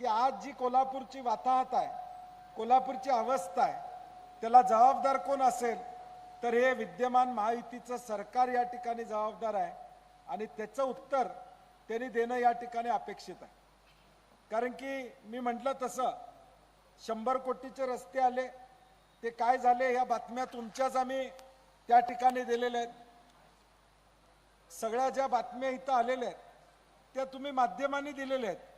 की आज जी कोल्हापूरची वाताहत आहे, कोल्हापूरची अवस्था आहे, त्याला जबाबदार कोण असेल तर हे विद्यमान महायुतीचं सरकार या ठिकाणी जबाबदार आहे आणि त्याचं उत्तर त्यांनी देणं या ठिकाणी अपेक्षित आहे। कारण की मी म्हटलं तसं 100 कोटीचे रस्ते आले, ते काय झाले या बातम्या तुमच्याच आम्ही त्या ठिकाणी दिलेल्या आहेत। सगळ्या ज्या बातम्या इथं आलेल्या आहेत त्या तुम्ही माध्यमांनी दिलेल्या आहेत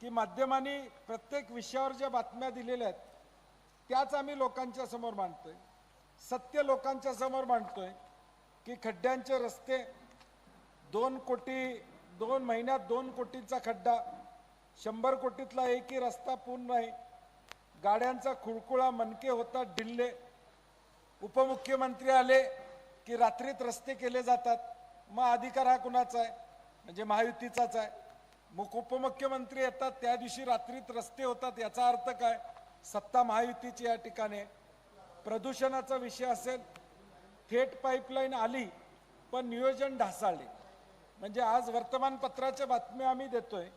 की माध्यमांनी प्रत्येक विषयावर ज्या बातम्या दिलेल्या आहेत त्याच आम्ही लोकांच्या समोर मांडतोय, सत्य लोकांच्या समोर मांडतोय की खड्ड्यांचे रस्ते 2 कोटी 2 महिन्यात 2 कोटींचा खड्डा, 100 कोटीतला एकही रस्ता पूर्ण नाही, गाड्यांचा खुळखुळा, मनके होतात ढिल्ले। उपमुख्यमंत्री आले की रात्रीत रस्ते केले जातात, मग अधिकार हा कुणाचा आहे? म्हणजे महायुतीचाच आहे। मग उपमुख्यमंत्री येतात त्या दिवशी रात्रीत रस्ते होतात, याचा अर्थ काय? सत्ता महायुतीची या ठिकाणी। प्रदूषणाचा विषय असेल, थेट पाईपलाईन आली पण नियोजन ढासळले। म्हणजे आज वर्तमानपत्राच्या बातम्या आम्ही देतोय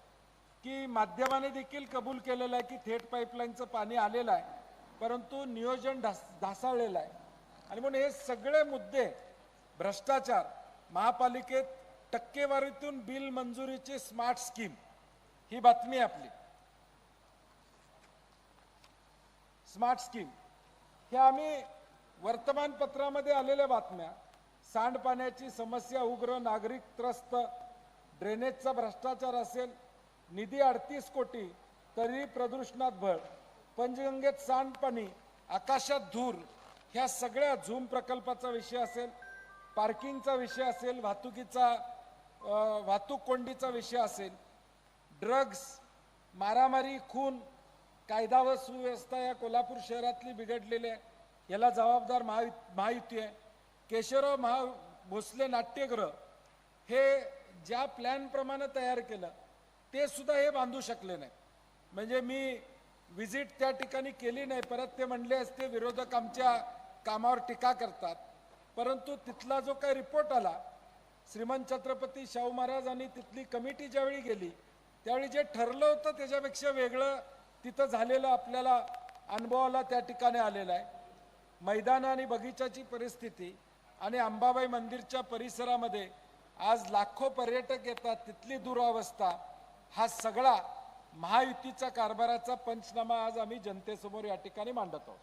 की माध्यमाने देखील कबूल केलेलं आहे की थेट पाईपलाईनचं पाणी आलेलं आहे, परंतु नियोजन ढासळलेलं आहे। आणि म्हणून हे सगळे मुद्दे, भ्रष्टाचार, महापालिकेत टक्केवारीतून बिल मंजुरीची स्मार्ट स्कीम, ही बातमी आपली स्मार्ट स्कीम, हे आम्ही वर्तमानपत्रामध्ये आलेल्या बातम्या, सांडपाण्याची समस्या उग्र, नागरिक त्रस्त, ड्रेनेजचा भ्रष्टाचार असेल, निधी 38 कोटी तरी प्रदूषणात भर, पंचगंगेत सांडपाणी, आकाशात धूर, ह्या सगळ्या झूम प्रकल्पाचा विषय असेल, पार्किंगचा विषय असेल, वाहतूक कोंडीचा विषय असेल, ड्रग्स, मारामारी, खून, कायदा व सुव्यवस्था या कोल्हापूर शहरातली बिघडलेली आहे, याला जबाबदार महायुती आहे। केशवराव भोसले नाट्यगृह हे ज्या प्लॅनप्रमाणे तयार केलं ते सुद्धा हे बांधू शकले नाही। म्हणजे मी विजिट त्या ठिकाणी केली नाही, परत ते म्हणले असते विरोधक आमच्या कामावर टीका करतात, परंतु तिथला जो काही रिपोर्ट आला, श्रीमंत छत्रपती शाहू महाराज आणि तिथली कमिटी ज्यावेळी गेली त्यावेळी जे ठरलं होतं त्याच्यापेक्षा वेगळं तिथं झालेलं आपल्याला अनुभवाला त्या ठिकाणी आलेलं आहे। मैदान आणि बगीचाची परिस्थिती आणि अंबाबाई मंदिरच्या परिसरामध्ये आज लाखो पर्यटक येतात, तिथली दुरावस्था, हा सगळा महायुतीचा कारभाराचा पंचनामा आज आम्ही जनतेसमोर या ठिकाणी मांडत आहोत।